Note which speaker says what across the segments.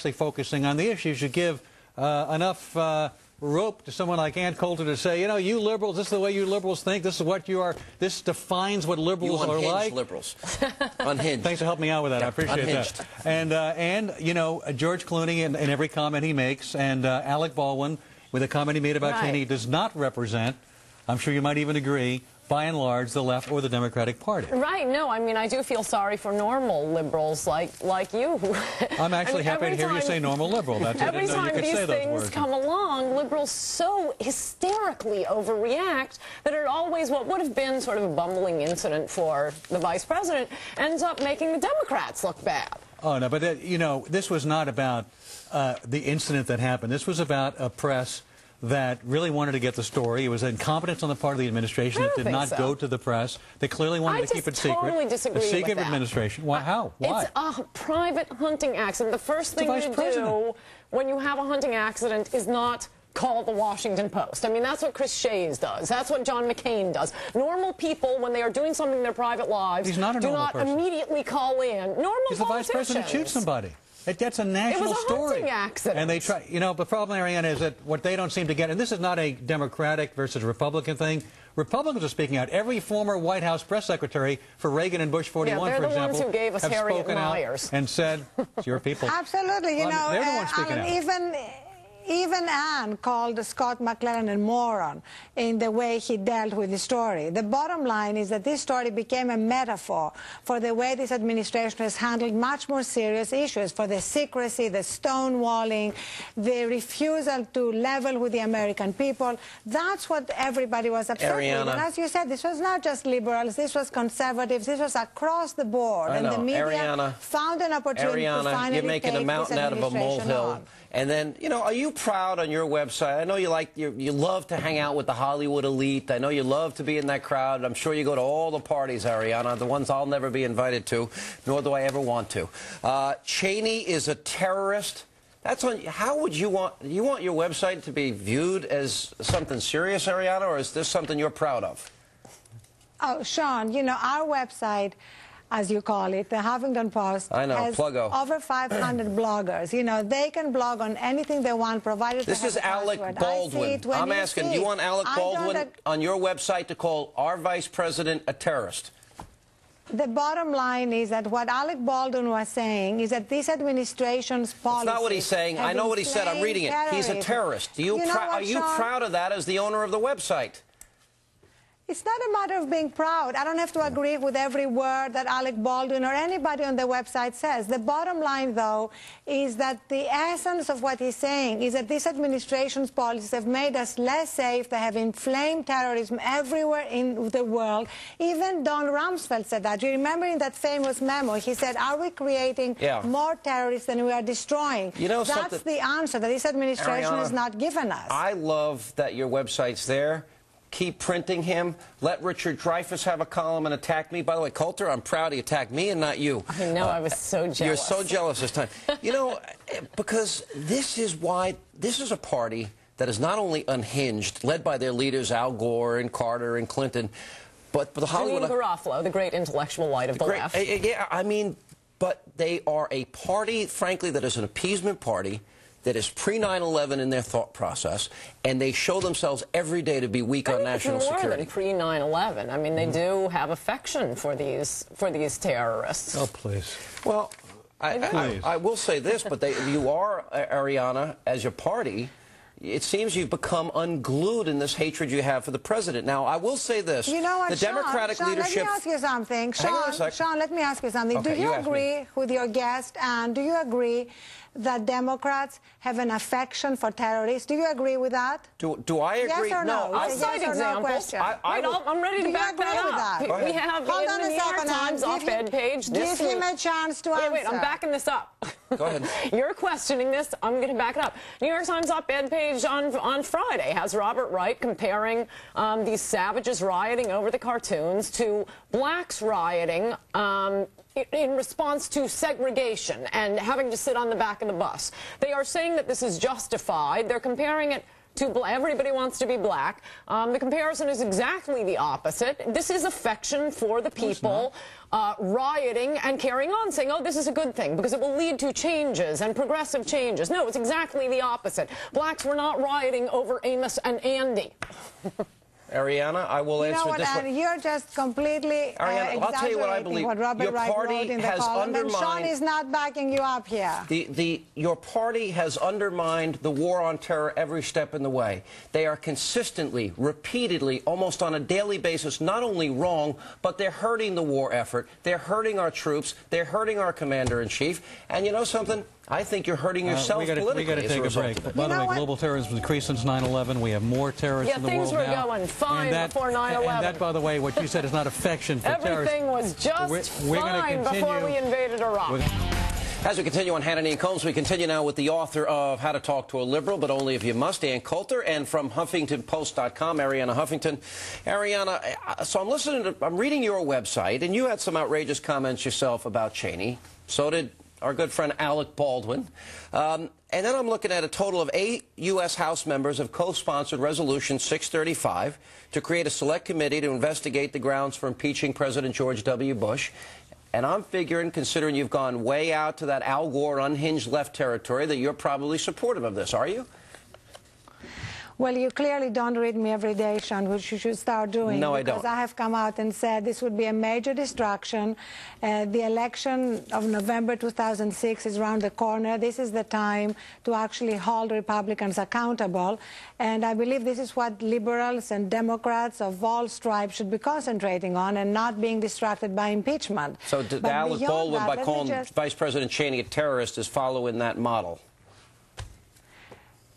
Speaker 1: actually focusing on the issues. You give enough rope to someone like Ann Coulter to say, you know, you liberals, this is the way you liberals think, this is what you are, this defines what liberals are like.
Speaker 2: Liberals. Unhinged.
Speaker 1: Thanks for helping me out with that. I appreciate
Speaker 2: unhinged.
Speaker 1: that. And you know, George Clooney in every comment he makes, and Alec Baldwin with a comment he made about Hannity does not represent, I'm sure you might even agree, by and large, the left or the Democratic Party.
Speaker 3: Right. No, I mean, I do feel sorry for normal liberals like you.
Speaker 1: I'm actually happy to hear you say normal liberal. That's
Speaker 3: every time these things
Speaker 1: words
Speaker 3: come along, liberals so hysterically overreact that it always, what would have been sort of a bumbling incident for the vice president, ends up making the Democrats look bad.
Speaker 1: Oh, no, but, you know, this was not about the incident that happened. This was about a press that really wanted to get the story. It was incompetence on the part of the administration that did not go to the press. They clearly wanted to keep it secret.
Speaker 3: I totally disagree
Speaker 1: with that. A secret
Speaker 3: administration.
Speaker 1: Why? How? Why?
Speaker 3: It's a private hunting accident. The first thing you do when you have a hunting accident is not call the Washington Post. I mean, that's what Chris Shays does. That's what John McCain does. Normal people, when they are doing something in their private lives, do not immediately call in. Normal
Speaker 1: He's the vice president shoots somebody. That's a national story.
Speaker 3: It was a hunting accident.
Speaker 1: And they try, you know, the problem, Arianna, is that what they don't seem to get, and this is not a Democratic versus Republican thing. Republicans are speaking out. Every former White House press secretary for Reagan and Bush 41, for example,
Speaker 3: they're the ones who gave us
Speaker 1: have
Speaker 3: Harriet
Speaker 1: spoken
Speaker 3: Myers.
Speaker 1: out and said, it's your people.
Speaker 4: Absolutely. You know,
Speaker 1: they're the ones speaking out.
Speaker 4: Even Ann called Scott McClellan a moron in the way he dealt with the story. The bottom line is that this story became a metaphor for the way this administration has handled much more serious issues, for the secrecy, the stonewalling, the refusal to level with the American people. That's what everybody was upset with. And as you said, this was not just liberals, this was conservatives, this was across the board. And the media found an opportunity to finally
Speaker 2: you're making a mountain out of a molehill. And then, you know, are you proud on your website? I know you love to hang out with the Hollywood elite. I know you love to be in that crowd. I'm sure you go to all the parties, Arianna, the ones I'll never be invited to, nor do I ever want to. Cheney is a terrorist. That's on. How would you want your website to be viewed as something serious, Arianna, or is this something you're proud of?
Speaker 4: Oh, Sean, you know, our website, as you call it, the Huffington Post, has over 500 bloggers. You know, they can blog on anything they want, provided
Speaker 2: this is Alec Baldwin. I'm asking, do you want Alec Baldwin on your website to call our vice president a terrorist?
Speaker 4: The bottom line is that what Alec Baldwin was saying is that this administration's policy...
Speaker 2: That's not what he's saying. I know what he said. I'm reading it. He's a terrorist. Are you proud of that as the owner of the website?
Speaker 4: It's not a matter of being proud. I don't have to agree with every word that Alec Baldwin or anybody on the website says. The bottom line, though, is that the essence of what he's saying is that this administration's policies have made us less safe. They have inflamed terrorism everywhere in the world. Even Don Rumsfeld said that. You remember in that famous memo, he said, are we creating more terrorists than we are destroying?
Speaker 2: You know,
Speaker 4: that's the answer that this administration
Speaker 2: Arianna,
Speaker 4: has not given us.
Speaker 2: I love that your website's there. Keep printing him. Let Richard Dreyfuss have a column and attack me. By the way, Coulter, I'm proud he attacked me and not you.
Speaker 3: I know, I was so jealous.
Speaker 2: You're so jealous this time. You know, because this is why this is a party that is not only unhinged, led by their leaders Al Gore and Carter and Clinton, but the Hollywood...
Speaker 3: Janine Garofalo, the great intellectual light of the left.
Speaker 2: Yeah, I mean, but they are a party, frankly, that is an appeasement party, that is pre-9/11 in their thought process, and they show themselves every day to be weak on national security.
Speaker 3: It's more than pre-9/11. I mean, they do have affection for these terrorists.
Speaker 1: Oh, please.
Speaker 2: Well, I will say this, but you are, Arianna, as your party, it seems you've become unglued in this hatred you have for the president. Now, I will say this.
Speaker 4: You know what,
Speaker 2: the Democratic leadership...
Speaker 4: let me ask you something. Sean, let me ask you something.
Speaker 2: Okay,
Speaker 4: do you agree with your guest, and do you agree that Democrats have an affection for terrorists? Do you agree with that?
Speaker 2: Do I agree?
Speaker 4: Yes or no?
Speaker 2: No,
Speaker 4: It's a yes or no question.
Speaker 3: I'm ready to back that up. We have
Speaker 4: Hold on
Speaker 3: in the New York Times op-ed page.
Speaker 4: Give him a chance to answer.
Speaker 3: Wait, I'm backing this up.
Speaker 2: Go ahead.
Speaker 3: You're questioning this. I'm going to back it up. New York Times op-ed page on Friday has Robert Wright comparing these savages rioting over the cartoons to blacks rioting in response to segregation and having to sit on the back of the bus. They are saying that this is justified. They're comparing it everybody wants to be black. The comparison is exactly the opposite. This is affection for the people rioting and carrying on, saying, oh, this is a good thing because it will lead to changes and progressive changes. No, it's exactly the opposite. Blacks were not rioting over Amos and Andy.
Speaker 2: Arianna, I will answer this one.
Speaker 4: You're just completely
Speaker 2: Arianna, I'll tell you what I believe.
Speaker 4: What Robert Wright wrote in the column, and Sean is not backing you up here.
Speaker 2: Your party has undermined the war on terror every step in the way. They are consistently, repeatedly, almost on a daily basis, not only wrong, but they're hurting the war effort. They're hurting our troops. They're hurting our commander-in-chief. And you know something? I think you're hurting yourself politically.
Speaker 1: We got to take a break. By the way, global terrorism has increased since 9/11. We have more terrorists in the world now.
Speaker 3: Yeah, things were going fine before 9/11.
Speaker 1: And that, by the way, what you said is not affection for terrorists.
Speaker 3: Everything was just fine before we invaded Iraq.
Speaker 2: As we continue on Hannity and Combs, we continue now with the author of How to Talk to a Liberal, but Only If You Must, Ann Coulter, and from HuffingtonPost.com, Arianna Huffington. Arianna, so I'm reading your website, and you had some outrageous comments yourself about Cheney. So did our good friend Alec Baldwin. And then I'm looking at a total of 8 U.S. House members have co-sponsored Resolution 635 to create a select committee to investigate the grounds for impeaching President George W. Bush. And I'm figuring, considering you've gone way out to that Al Gore unhinged left territory, that you're probably supportive of this, are you?
Speaker 4: Well, you clearly don't read me every day, Sean, which you should start doing.
Speaker 2: No, I don't.
Speaker 4: Because I have come out and said this would be a major distraction. The election of November 2006 is around the corner. This is the time to actually hold Republicans accountable. And I believe this is what liberals and Democrats of all stripes should be concentrating on and not being distracted by impeachment.
Speaker 2: So Alec Baldwin, by calling Vice President Cheney a terrorist, is following that model?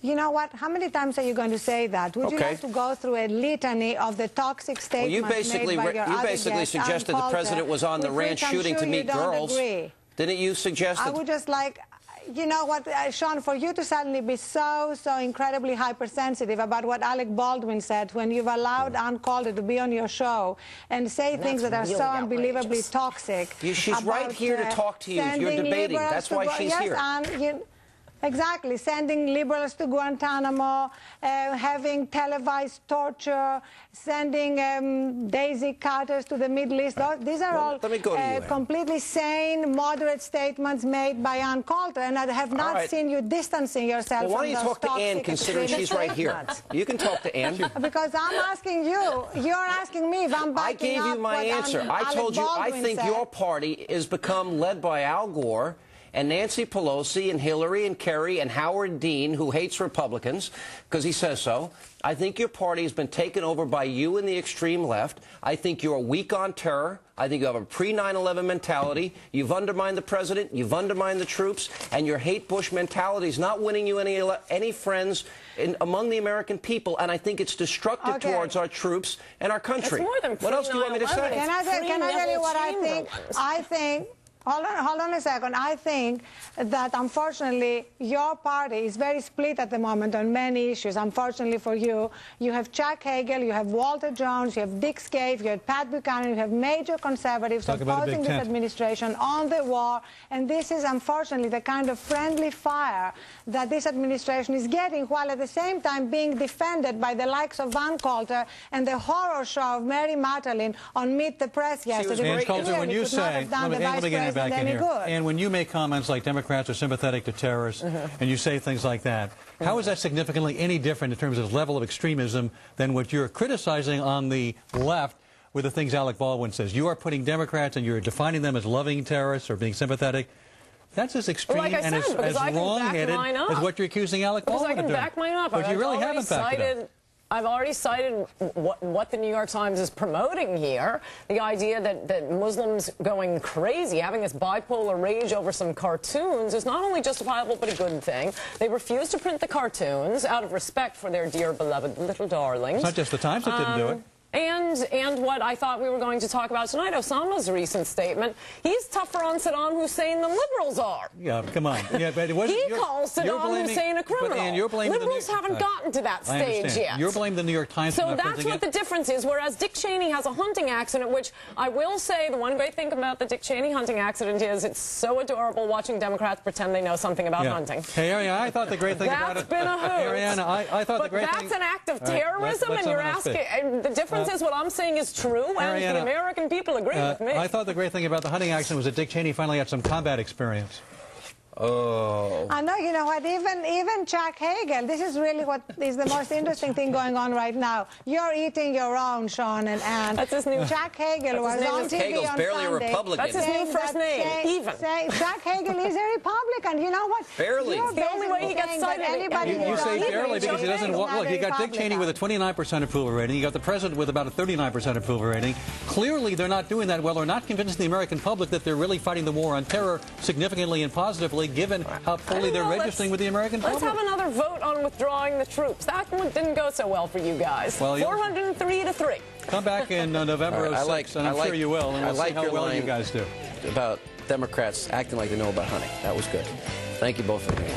Speaker 4: You know what? How many times are you going to say that? Would you like to go through a litany of the toxic statements made by your
Speaker 2: you basically suggested the president was on the ranch shooting to meet girls. Didn't you suggest that?
Speaker 4: I would just like, you know what, Sean, for you to suddenly be so incredibly hypersensitive about what Alec Baldwin said when you've allowed Ann Coulter to be on your show and say things that are really so unbelievably toxic.
Speaker 2: She's right here to talk to you. You're debating. That's why she's here.
Speaker 4: Ann, exactly, sending liberals to Guantanamo, having televised torture, sending daisy cutters to the Middle East. These are all completely sane, moderate statements made by Ann Coulter, and I have not seen you distancing yourself from those
Speaker 2: why don't you talk to Ann, considering she's right here? You can talk to Ann.
Speaker 4: Because I'm asking you. You're asking me if I'm backing up.
Speaker 2: I gave you my answer. I told you I think your party is become led by Al Gore and Nancy Pelosi and Hillary and Kerry and Howard Dean, who hates Republicans because he says so. I think your party has been taken over by you and the extreme left. I think you're weak on terror. I think you have a pre-9/11 mentality. You've undermined the president. You've undermined the troops. And your hate Bush mentality is not winning you any friends among the American people. And I think it's destructive towards our troops and our country. What else do you want me to say?
Speaker 4: Can I tell you what I think? Hold on a second. I think that, unfortunately, your party is very split at the moment on many issues. Unfortunately for you, you have Chuck Hagel, you have Walter Jones, you have Dick Scaife, you have Pat Buchanan, you have major conservatives opposing this administration on the war. And this is, unfortunately, the kind of friendly fire that this administration is getting, while at the same time being defended by the likes of Ann Coulter and the horror show of Mary Matalin on Meet the Press yesterday.
Speaker 1: Ann Coulter, when you say, and when you make comments like Democrats are sympathetic to terrorists, and you say things like that, how is that significantly any different in terms of level of extremism than what you're criticizing on the left with the things Alec Baldwin says? You are putting Democrats and you're defining them as loving terrorists or being sympathetic. That's as extreme and as wrong-headed as what you're accusing Alec Baldwin of doing.
Speaker 3: Because I can back mine up.
Speaker 1: But you really haven't backed it up.
Speaker 3: I've already cited what the New York Times is promoting here, the idea that Muslims going crazy, having this bipolar rage over some cartoons is not only justifiable but a good thing. They refused to print the cartoons out of respect for their dear beloved little darlings.
Speaker 1: It's not just the Times that didn't do it.
Speaker 3: And what I thought we were going to talk about tonight, Osama's recent statement. He's tougher on Saddam Hussein than liberals are.
Speaker 1: Yeah, come on. Yeah, but it wasn't,
Speaker 3: he calls Saddam Hussein a criminal.
Speaker 1: And you're blaming
Speaker 3: liberals haven't gotten to that stage yet.
Speaker 1: You're blaming the New York Times.
Speaker 3: So that's what the difference is. Whereas Dick Cheney has a hunting accident, which I will say the one great thing about the Dick Cheney hunting accident is it's so adorable watching Democrats pretend they know something about hunting.
Speaker 1: Hey, Arianna, I thought the great thing about it.
Speaker 3: That's been a hoot.
Speaker 1: Arianna, I thought the great thing.
Speaker 3: That's an act of terrorism, and you're asking. And the difference is what I'm saying is true, and the American people agree with me.
Speaker 1: I thought the great thing about the hunting accident was that Dick Cheney finally had some combat experience.
Speaker 2: Oh.
Speaker 4: I know, you know what, even Chuck Hagel, this is really what is the most interesting thing going on right now. You're eating your own, Sean and Ann.
Speaker 3: That's his new...
Speaker 4: Chuck Hagel was on TV
Speaker 2: Hagel's
Speaker 4: on
Speaker 2: barely
Speaker 4: Sunday.
Speaker 2: a Republican.
Speaker 3: That's his new first name,
Speaker 4: Chuck Hagel is a Republican. You know what?
Speaker 2: Barely.
Speaker 3: It's the only way he gets cited.
Speaker 1: You say barely because he doesn't want... Look, you got Dick Cheney with a 29% approval rating. You got the president with about a 39% approval rating. Clearly, they're not doing that well. They're not convincing the American public that they're really fighting the war on terror significantly and positively, given how fully they're registering with the American public.
Speaker 3: Let's have another vote on withdrawing the troops. That one didn't go so well for you guys. Well, 403 to 3.
Speaker 1: Come back in November 06, and I'm sure you will, and we'll see how well you guys do.
Speaker 2: About Democrats acting like they know about hunting. That was good. Thank you both for being here.